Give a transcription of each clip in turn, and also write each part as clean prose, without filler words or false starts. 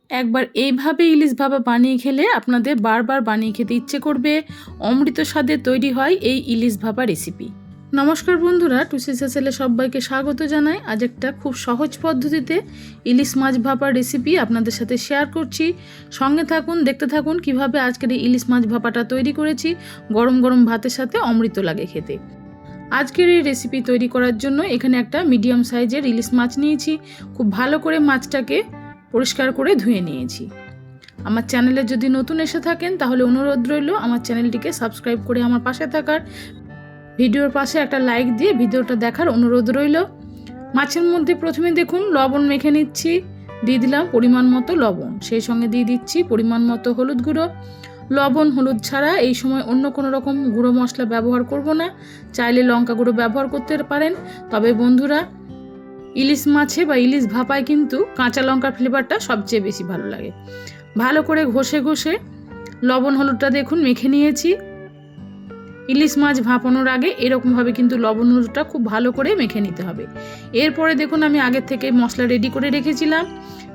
একবার এইভাবে ইলিশ ভাপা বানিয়ে খেলে আপনাদের বারবার বানিয়ে খেতে ইচ্ছে করবে। অমৃত স্বাদে তৈরি হয় এই ইলিশ ভাপা রেসিপি। নমস্কার বন্ধুরা, টুসি সেসেলে সবাইকে স্বাগত জানাই। আজ একটা খুব সহজ পদ্ধতিতে ইলিশ মাছ ভাপার রেসিপি আপনাদের সাথে শেয়ার করছি। সঙ্গে থাকুন, দেখতে থাকুন কিভাবে আজকের এই ইলিশ মাছ ভাপাটা তৈরি করেছি। গরম গরম ভাতের সাথে অমৃত লাগে খেতে। আজকের এই রেসিপি তৈরি করার জন্য এখানে একটা মিডিয়াম সাইজের ইলিশ মাছ নিয়েছি। খুব ভালো করে মাছটাকে পরিষ্কার করে ধুয়ে নিয়েছি। আমার চ্যানেলে যদি নতুন এসে থাকেন তাহলে অনুরোধ রইল আমার চ্যানেলটিকে সাবস্ক্রাইব করে আমার পাশে থাকার, ভিডিওর পাশে একটা লাইক দিয়ে ভিডিওটা দেখার অনুরোধ রইল। মাছের মধ্যে প্রথমে দেখুন লবণ মেখে নিচ্ছি। দিয়ে দিলাম পরিমাণ মতো লবণ, সেই সঙ্গে দিয়ে দিচ্ছি পরিমাণ মতো হলুদ গুঁড়ো। লবণ হলুদ ছাড়া এই সময় অন্য কোনো রকম গুঁড়ো মশলা ব্যবহার করব না। চাইলে লঙ্কা গুঁড়ো ব্যবহার করতে পারেন, তবে বন্ধুরা ইলিশ মাছে বা ইলিশ ভাপায় কিন্তু কাঁচা লঙ্কার ফ্লেভারটা সবচেয়ে বেশি ভালো লাগে। ভালো করে ঘষে ঘষে লবণ হলুদটা দেখুন মেখে নিয়েছি। ইলিশ মাছ ভাপানোর আগে এরকমভাবে কিন্তু লবণ হলুদটা খুব ভালো করে মেখে নিতে হবে। এরপরে দেখুন আমি আগের থেকে মশলা রেডি করে রেখেছিলাম।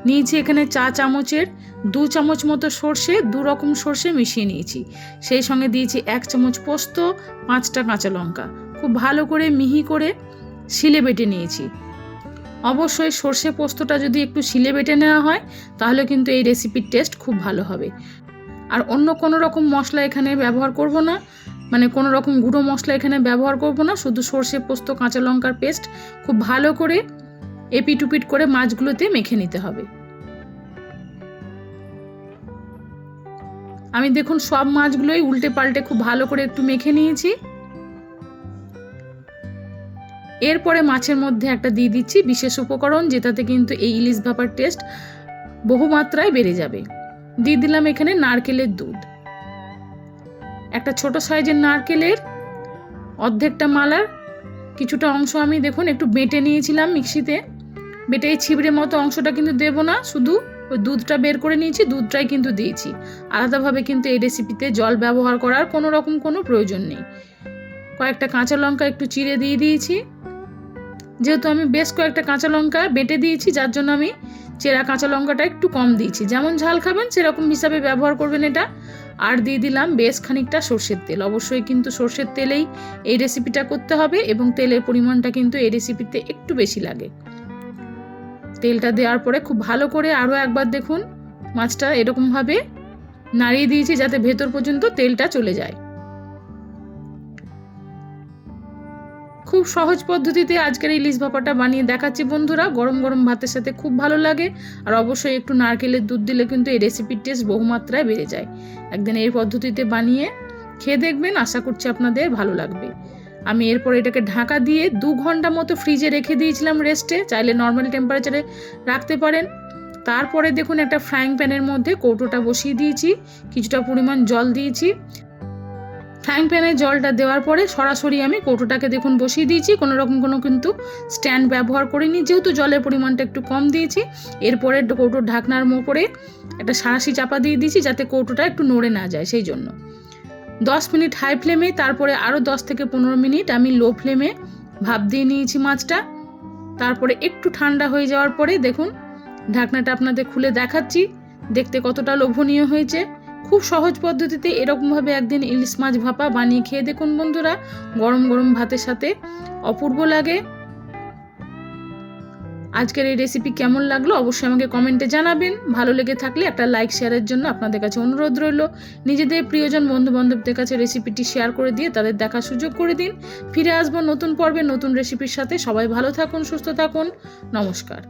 নিয়েছি এখানে চা চামচের 2 চামচ মতো সর্ষে, 2 রকম সর্ষে মিশিয়ে নিয়েছি। সেই সঙ্গে দিয়েছি 1 চামচ পোস্ত, 5টা কাঁচা লঙ্কা খুব ভালো করে মিহি করে শিলে বেটে নিয়েছি। অবশ্যই সর্ষে পোস্তটা যদি একটু শিলে বেটে নেওয়া হয় তাহলে কিন্তু এই রেসিপির টেস্ট খুব ভালো হবে। আর অন্য কোনো রকম মশলা এখানে ব্যবহার করব না, মানে কোনো রকম গুঁড়ো মশলা এখানে ব্যবহার করব না। শুধু সর্ষে পোস্ত কাঁচা লঙ্কার পেস্ট খুব ভালো করে এপিট উপিট করে মাছগুলোতে মেখে নিতে হবে। আমি দেখুন সব মাছগুলোই উল্টে পাল্টে খুব ভালো করে একটু মেখে নিয়েছি। এরপরে মাছের মধ্যে একটা দিয়ে দিচ্ছি বিশেষ উপকরণ, যেটাতে কিন্তু এই ইলিশ ভাপার টেস্ট বহুমাত্রায় বেড়ে যাবে। দিয়ে দিলাম এখানে নারকেলের দুধ। একটা ছোট সাইজের নারকেলের অর্ধেকটা মালার কিছুটা অংশ আমি দেখুন একটু বেটে নিয়েছিলাম মিক্সিতে। বেটে এই ছিবড়ে মতো অংশটা কিন্তু দেব না, শুধু ওই দুধটা বের করে নিয়েছি, দুধটাই কিন্তু দিয়েছি। আলাদাভাবে কিন্তু এই রেসিপিতে জল ব্যবহার করার কোনো রকম কোনো প্রয়োজন নেই। কয়েকটা কাঁচা লঙ্কা একটু চিড়ে দিয়ে দিয়েছি। যেহেতু আমি বেশ কয়েকটা কাঁচা লঙ্কা বেটে দিয়েছি, যার জন্য আমি চেরা কাঁচা লঙ্কাটা একটু কম দিয়েছি। যেমন ঝাল খাবেন সেরকম হিসাবে ব্যবহার করবেন এটা। আর দিয়ে দিলাম বেশ খানিকটা সর্ষের তেল। অবশ্যই কিন্তু সর্ষের তেলেই এই রেসিপিটা করতে হবে এবং তেলের পরিমাণটা কিন্তু এই রেসিপিতে একটু বেশি লাগে। তেলটা দেওয়ার পরে খুব ভালো করে আরও একবার দেখুন মাছটা এরকমভাবে নাড়িয়ে দিয়েছি যাতে ভেতর পর্যন্ত তেলটা চলে যায়। খুব সহজ পদ্ধতিতে আজকের ইলিশ ভাপাটা বানিয়ে দেখাচ্ছি বন্ধুরা। গরম গরম ভাতের সাথে খুব ভালো লাগে। আর অবশ্যই একটু নারকেলের দুধ দিলে কিন্তু এই রেসিপির টেস্ট বহুমাত্রায় বেড়ে যায়। একদিন এই পদ্ধতিতে বানিয়ে খেয়ে দেখবেন, আশা করছি আপনাদের ভালো লাগবে। আমি এরপর এটাকে ঢাকা দিয়ে 2 ঘন্টা মতো ফ্রিজে রেখে দিয়েছিলাম রেস্টে। চাইলে নর্মাল টেম্পারেচারে রাখতে পারেন। তারপরে দেখুন একটা ফ্রাইং প্যানের মধ্যে কৌটোটা বসিয়ে দিয়েছি, কিছুটা পরিমাণ জল দিয়েছি। ফ্রাইং প্যানে জলটা দেওয়ার পরে সরাসরি আমি কৌটোটাকে দেখুন বসিয়ে দিয়েছি, কোনো রকম কিন্তু স্ট্যান্ড ব্যবহার করিনি, যেহেতু জলের পরিমাণটা একটু কম দিয়েছি। এরপরে কৌটোর ঢাকনার উপরে একটা সাঁড়াশি চাপা দিয়ে দিয়েছি যাতে কৌটোটা একটু নড়ে না যায়, সেই জন্য 10 মিনিট হাই ফ্লেমে, তারপরে আরও 10 থেকে 15 মিনিট আমি লো ফ্লেমে ভাপ দিয়ে নিয়েছি মাছটা। তারপরে একটু ঠান্ডা হয়ে যাওয়ার পরে দেখুন ঢাকনাটা আপনাদের খুলে দেখাচ্ছি, দেখতে কতটা লোভনীয় হয়েছে। খুব সহজ পদ্ধতিতে এরকমভাবে একদিন ইলিশ মাছ ভাপা বানিয়ে খেয়ে দেখুন বন্ধুরা। গরম গরম ভাতের সাথে অপূর্ব লাগে। আজকের এই রেসিপি কেমন লাগলো অবশ্যই আমাকে কমেন্টে জানাবেন। ভালো লেগে থাকলে একটা লাইক শেয়ারের জন্য আপনাদের কাছে অনুরোধ রইল। নিজেদের প্রিয়জন বন্ধু বান্ধবদের কাছে রেসিপিটি শেয়ার করে দিয়ে তাদের দেখার সুযোগ করে দিন। ফিরে আসবো নতুন পর্বে নতুন রেসিপির সাথে। সবাই ভালো থাকুন, সুস্থ থাকুন। নমস্কার।